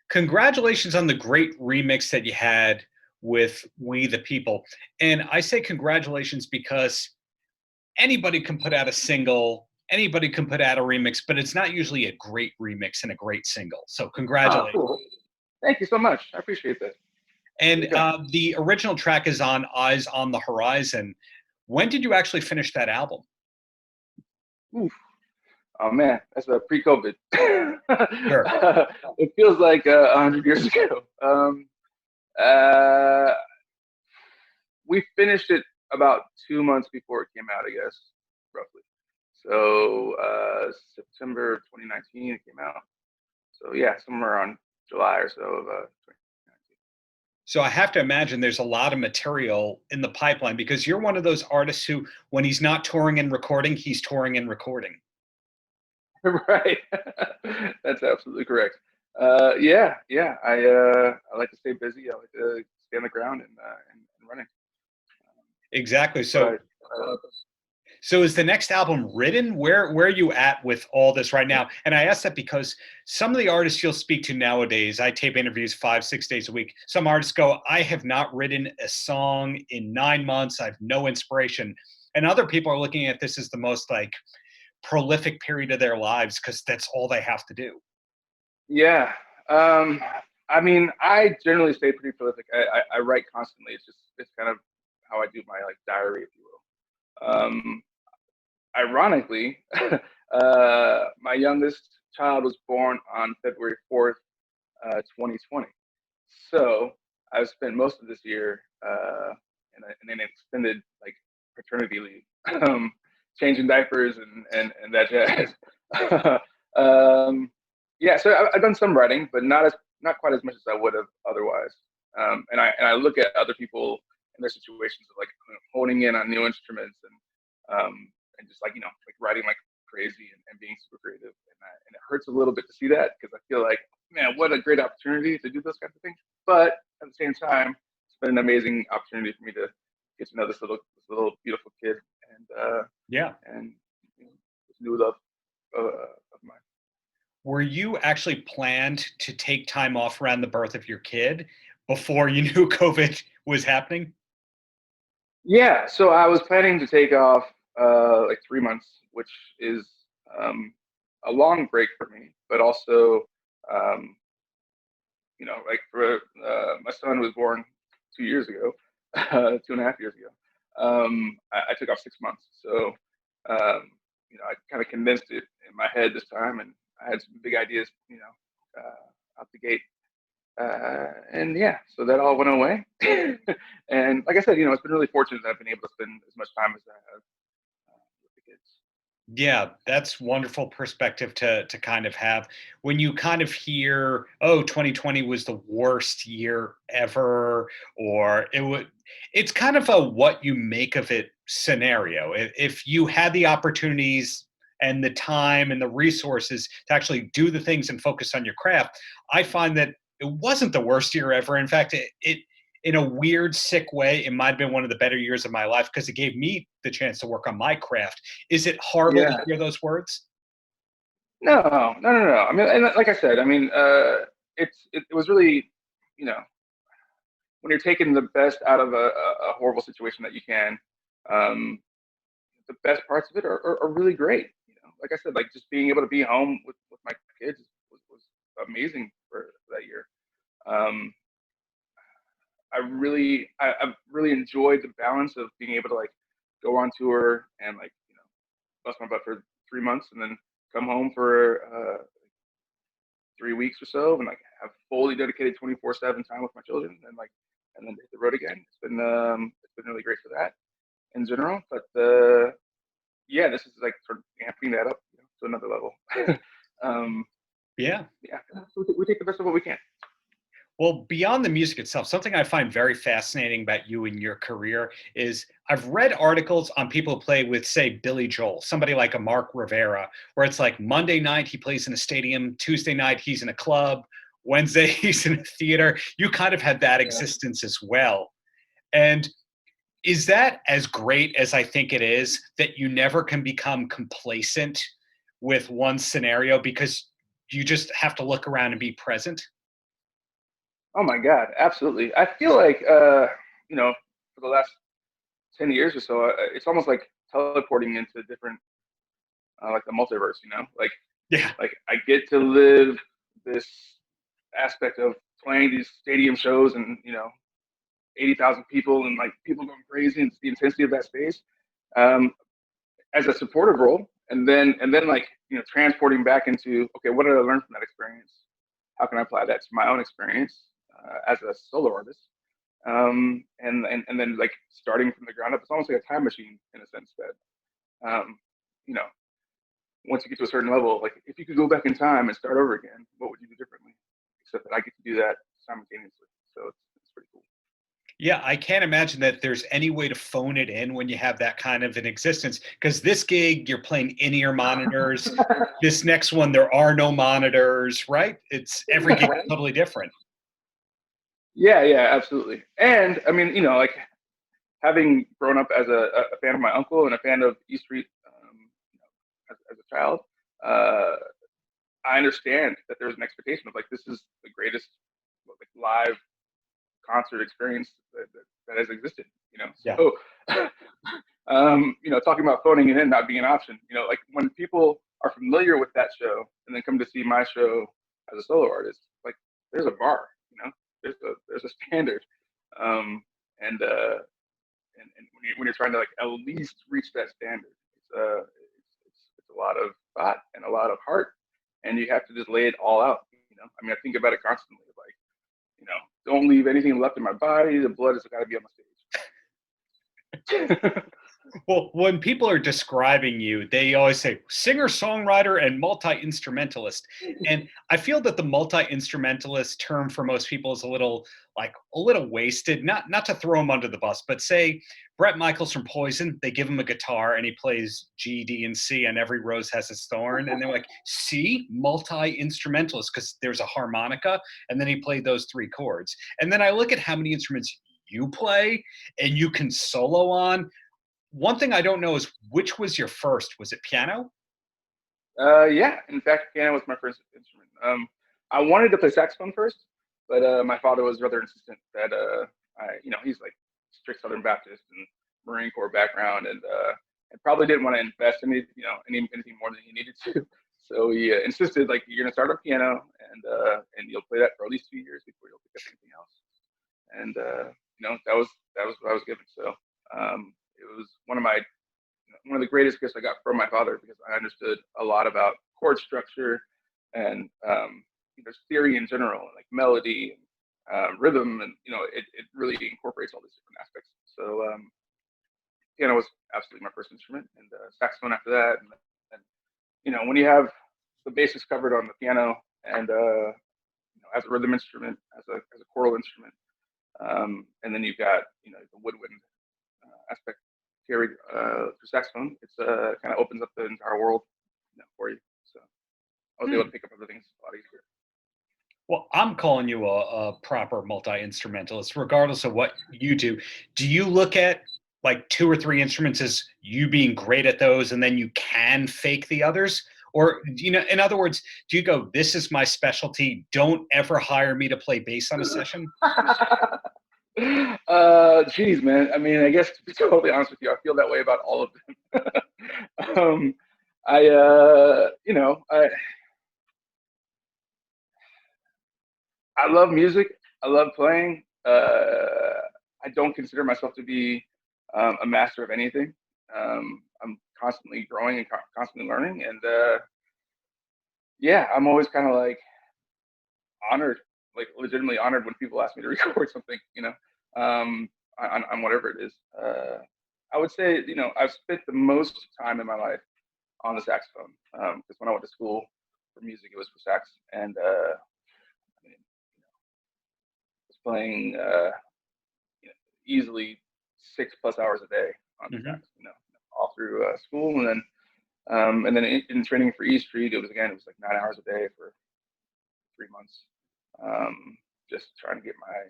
Congratulations on the great remix that you had with We the People. And I say congratulations because anybody can put out a single, anybody can put out a remix, but it's not usually a great remix and a great single. So Oh, congratulations. cool. Thank you so much. I appreciate that. And the original track is on Eyes on the Horizon. When did you actually finish that album? Oof. Oh man, that's pre-COVID. Sure. It feels like 100 years ago. Uh, we finished it about 2 months before it came out, I guess, roughly. So September 2019 it came out. So yeah, somewhere around July or so of 2019. So I have to imagine there's a lot of material in the pipeline because you're one of those artists who, when he's not touring and recording, he's touring and recording. Right. That's absolutely correct. Yeah. I like to stay busy. I like to stay on the ground and running. Exactly. So is the next album written? Where are you at with all this right now? And I ask that because some of the artists you'll speak to nowadays, I tape interviews 5-6 days a week. Some artists go, I have not written a song in 9 months. I have no inspiration. And other people are looking at this as the most like prolific period of their lives because that's all they have to do. Yeah. I mean, I generally stay pretty prolific. I write constantly. It's kind of how I do my like diary, if you will. Ironically, my youngest child was born on February 4th, 2020. So I've spent most of this year in an extended like paternity leave, changing diapers and that jazz. Yeah, so I've done some writing, but not quite as much as I would have otherwise. And I look at other people in their situations of like honing in on new instruments and just like like writing like crazy and being super creative, and it hurts a little bit to see that because I feel like, man, what a great opportunity to do those kinds of things. But at the same time, it's been an amazing opportunity for me to get to know this little beautiful kid and this new love of mine. Were you actually planned to take time off around the birth of your kid before you knew COVID was happening? Yeah, so I was planning to take off like 3 months, which is a long break for me, but also, like for my son was born 2 years ago, 2.5 years ago. I took off 6 months, so I kind of condensed it in my head this time, and I had some big ideas, out the gate. And yeah, so that all went away. And like I said, it's been really fortunate that I've been able to spend as much time as I have with the kids. Yeah, that's wonderful perspective to kind of have. When you kind of hear, oh, 2020 was the worst year ever, or it's kind of a what you make of it scenario. If you had the opportunities and the time and the resources to actually do the things and focus on your craft, I find that it wasn't the worst year ever. In fact, it in a weird, sick way, it might have been one of the better years of my life because it gave me the chance to work on my craft. Is it horrible to Yeah. hear those words? No. I mean, and like I said, I mean, it was really, when you're taking the best out of a horrible situation that you can, um, the best parts of it are really great. Like I said, like just being able to be home with my kids was amazing for that year. Um, I've really enjoyed the balance of being able to like go on tour and like bust my butt for 3 months and then come home for 3 weeks or so and like have fully dedicated 24/7 time with my children and then hit the road again. It's been really great for that in general. But yeah, this is like sort of amping that up to another level. Yeah. So we take the best of what we can. Well, beyond the music itself, something I find very fascinating about you and your career is I've read articles on people who play with, say, Billy Joel, somebody like a Mark Rivera, where it's like Monday night he plays in a stadium, Tuesday night he's in a club, Wednesday he's in a theater. You kind of had that existence as well. And is that as great as I think it is, that you never can become complacent with one scenario because you just have to look around and be present? Oh my God, absolutely. I feel like, for the last 10 years or so, it's almost like teleporting into different, like the multiverse, Yeah. like I get to live this aspect of playing these stadium shows and, 80,000 people and like people going crazy and the intensity of that space, um, as a supportive role. And then like, transporting back into, okay, what did I learn from that experience? How can I apply that to my own experience as a solo artist? And then like starting from the ground up, it's almost like a time machine in a sense that, you know, once you get to a certain level, like if you could go back in time and start over again, what would you do differently? Except that I get to do that simultaneously. So it's pretty cool. Yeah, I can't imagine that there's any way to phone it in when you have that kind of an existence. Because this gig, you're playing in-ear monitors. This next one, there are no monitors, right? It's every gig is totally different. Yeah, absolutely. And I mean, like having grown up as a fan of my uncle and a fan of E Street, as a child, uh, I understand that there's an expectation of like this is the greatest like live concert experience that has existed. Yeah. So talking about phoning it in not being an option. Like when people are familiar with that show and then come to see my show as a solo artist, like there's a bar. There's a standard, um, and when you're trying to like at least reach that standard, it's a lot of thought and a lot of heart, and you have to just lay it all out. I mean, I think about it constantly, like don't leave anything left in my body. The blood has got to be on the stage. Well, when people are describing you, they always say singer, songwriter, and multi-instrumentalist. And I feel that the multi-instrumentalist term for most people is a little wasted. Not to throw him under the bus, but say Bret Michaels from Poison, they give him a guitar and he plays G, D, and C, and every rose has its thorn. And they're like, see, multi-instrumentalist, because there's a harmonica, and then he played those three chords. And then I look at how many instruments you play and you can solo on. One thing I don't know is which was your first? Was it piano? Yeah, in fact, piano was my first instrument. I wanted to play saxophone first, but my father was rather insistent that he's like strict Southern Baptist and Marine Corps background, and probably didn't want to invest in anything more than he needed to. So he insisted, like, you're gonna start on piano, and you'll play that for at least 2 years before you'll pick up anything else. And that was what I was given. So it was one of the greatest gifts I got from my father, because I understood a lot about chord structure and there's theory in general, like melody and rhythm, and it really incorporates all these different aspects. So piano was absolutely my first instrument, and saxophone after that, and when you have the basics covered on the piano and as a rhythm instrument, as a choral instrument, and then you've got the woodwind aspect carried for saxophone. It's kind of opens up the entire world for you. So I was able to pick up other things a lot easier. Well, I'm calling you a proper multi-instrumentalist, regardless of what you do. Do you look at like two or three instruments as you being great at those, and then you can fake the others? Or, in other words, do you go, this is my specialty, don't ever hire me to play bass on a session? Geez, man. I mean, I guess to be totally honest with you, I feel that way about all of them. I love music. I love playing. I don't consider myself to be a master of anything. I'm constantly growing and constantly learning, and yeah, I'm always kind of like honored, like legitimately honored when people ask me to record something, on whatever it is. I would say, I've spent the most time in my life on the saxophone, because when I went to school for music, it was for sax, and I mean, I was playing easily 6+ hours a day on the sax, all through school, and then in training for E Street, it was like 9 hours a day for 3 months, just trying to get my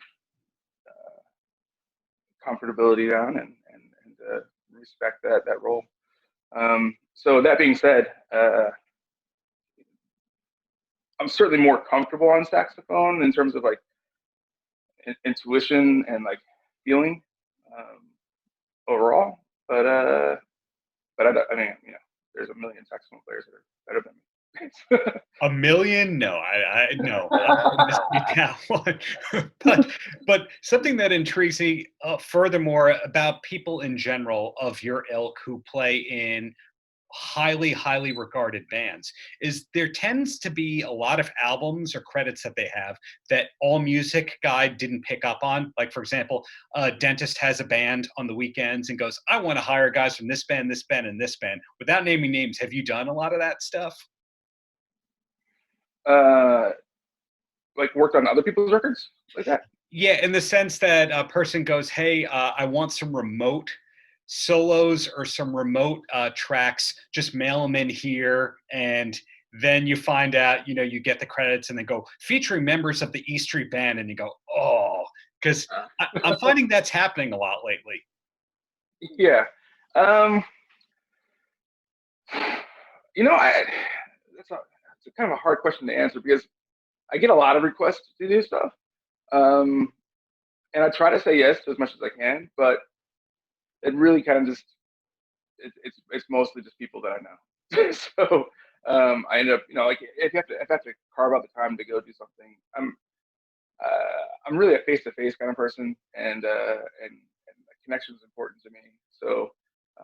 comfortability down and respect that role. So that being said, I'm certainly more comfortable on saxophone in terms of like intuition and like feeling overall. But I mean, there's a million saxophone players that are better than me. A million? No, I no. I'll dispute that one. but something that intrigues me furthermore about people in general of your ilk who play in highly regarded bands is there tends to be a lot of albums or credits that they have that All Music guy didn't pick up on. Like, for example, a dentist has a band on the weekends and goes, I want to hire guys from this band, this band, and this band. Without naming names, have you done a lot of that stuff? Like worked on other people's records like that? Yeah, in the sense that a person goes, hey, I want some remote solos or some remote tracks, just mail them in here. And then you find out, you get the credits and they go featuring members of the E Street Band. And you go, oh, because I'm finding that's happening a lot lately. Yeah. It's a kind of a hard question to answer because I get a lot of requests to do stuff. And I try to say yes as much as I can, but it really kind of just, it's mostly just people that I know. So I end up, like if I have to carve out the time to go do something, I'm really a face-to-face kind of person, and connection is important to me. So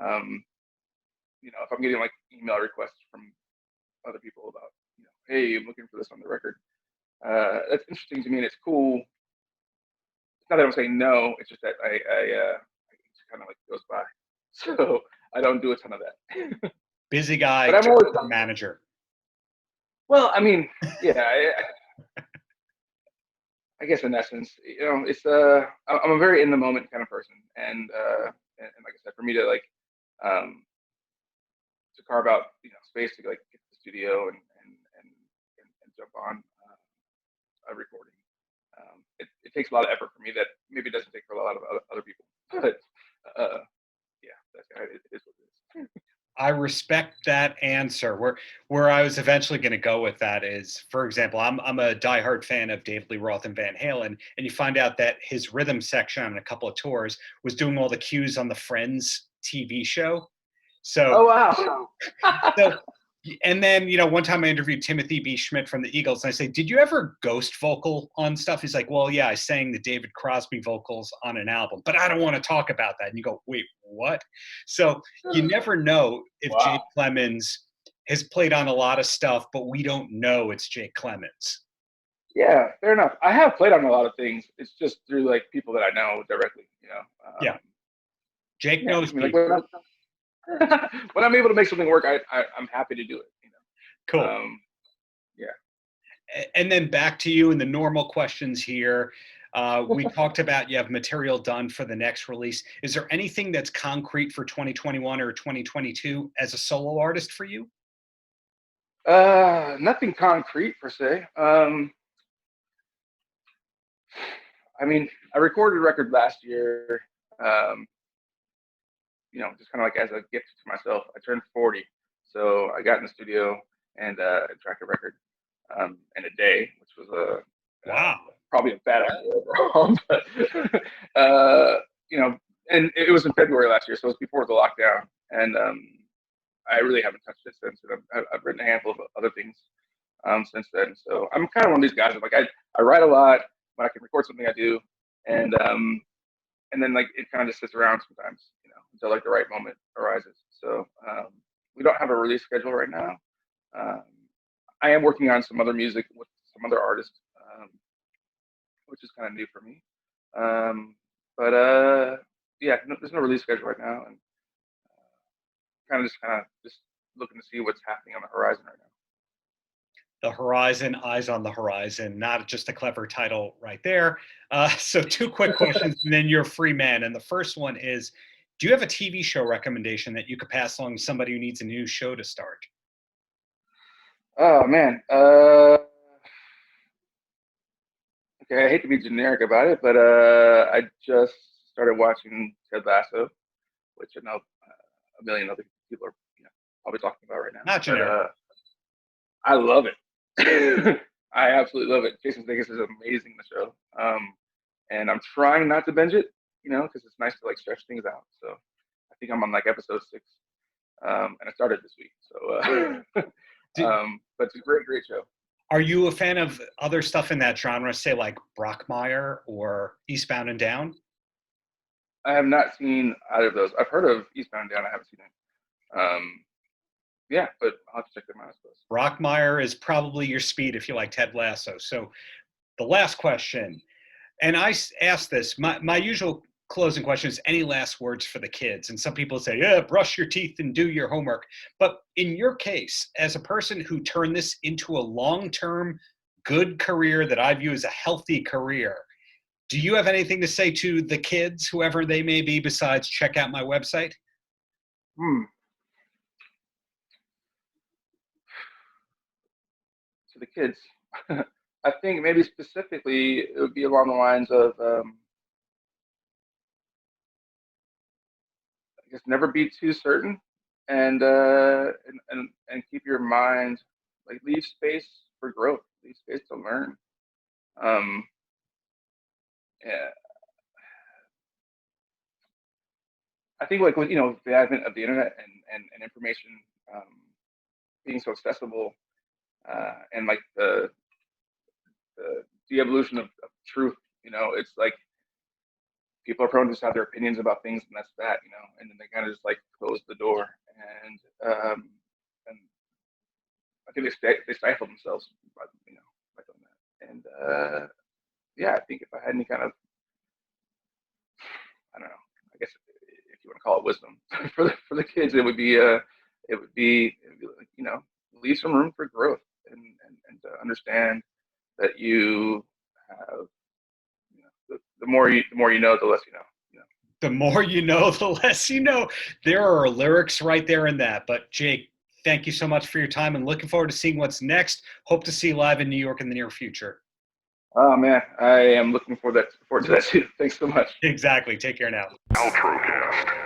if I'm getting like email requests from other people about, hey, I'm looking for this on the record, that's interesting to me and it's cool. It's not that I'm saying no, it's just that I it kind of like goes by. So I don't do a ton of that. Busy guy, but I'm always a manager. Well, I mean, yeah, I guess in essence, it's I'm a very in the moment kind of person, and like I said, for me to like to carve out space to like get to the studio and jump on a recording. It takes a lot of effort for me that maybe doesn't take for a lot of other people. But yeah, that's it is what it is. I respect that answer. Where I was eventually going to go with that is, for example, I'm a diehard fan of David Lee Roth and Van Halen, and you find out that his rhythm section on a couple of tours was doing all the cues on the Friends TV show. So, oh wow. So, and then, one time I interviewed Timothy B. Schmidt from the Eagles, and I say, did you ever ghost vocal on stuff? He's like, well, yeah, I sang the David Crosby vocals on an album, but I don't want to talk about that. And you go, wait, what? So you never know if Wow. Jake Clemons has played on a lot of stuff, but we don't know it's Jake Clemons. Yeah, fair enough. I have played on a lot of things. It's just through like people that I know directly, Yeah. Jake knows me. When I'm able to make something work, I'm happy to do it. Cool. Yeah. And then back to you and the normal questions here. We talked about you have material done for the next release. Is there anything that's concrete for 2021 or 2022 as a solo artist for you? Nothing concrete per se. I mean, I recorded a record last year. Just kind of like as a gift to myself. I turned 40, so I got in the studio and tracked a record in a day, which was wow, probably a bad idea overall. But and it was in February last year, so it was before the lockdown, and I really haven't touched it since. And I've written a handful of other things since then. So I'm kind of one of these guys. I'm like I write a lot. When I can record something, I do, and then like it kind of just sits around sometimes, until like the right moment arises. So we don't have a release schedule right now. I am working on some other music with some other artists, which is kind of new for me. Yeah, there's no release schedule right now, and kind of just looking to see what's happening on the horizon right now. The horizon, eyes on the horizon, not just a clever title right there. So 2 quick questions, and then you're a free man. And the first one is, do you have a TV show recommendation that you could pass along to somebody who needs a new show to start? Oh man. Okay, I hate to be generic about it, but I just started watching Ted Lasso, which I know a million other people are probably talking about right now. Not generic. I love it. I absolutely love it. Jason Sudeikis is amazing in the show. and I'm trying not to binge it, because it's nice to like stretch things out. So I think I'm on like episode 6, and I started this week. So, but it's a great show. Are you a fan of other stuff in that genre, say like Brockmire or Eastbound and Down? I have not seen either of those. I've heard of Eastbound and Down. I haven't seen it. Yeah, but I'll have to check them out, I suppose. Brockmire is probably your speed if you like Ted Lasso. So the last question, and I asked this, my usual closing question is any last words for the kids? And some people say, yeah, brush your teeth and do your homework. But in your case, as a person who turned this into a long-term good career that I view as a healthy career, do you have anything to say to the kids, whoever they may be, besides check out my website? To the kids, I think maybe specifically it would be along the lines of, I guess, never be too certain, and keep your mind, like, leave space for growth, leave space to learn. Yeah. I think like with the advent of the internet and information being so accessible, and like the evolution of truth, it's like people are prone to just have their opinions about things, and that's that, and then they kind of just like close the door, and I think they stifle themselves by doing that. And yeah, I think if I had any kind of, I don't know, I guess if you want to call it wisdom for the kids, it would be like, leave some room for growth, and to understand that you have, the more you know, the less you know. The more you know, the less you know. There are lyrics right there in that. But Jake, thank you so much for your time, and looking forward to seeing what's next. Hope to see you live in New York in the near future. Oh man, I am looking forward to that too. Thanks so much. Exactly. Take care now. Paltrocast.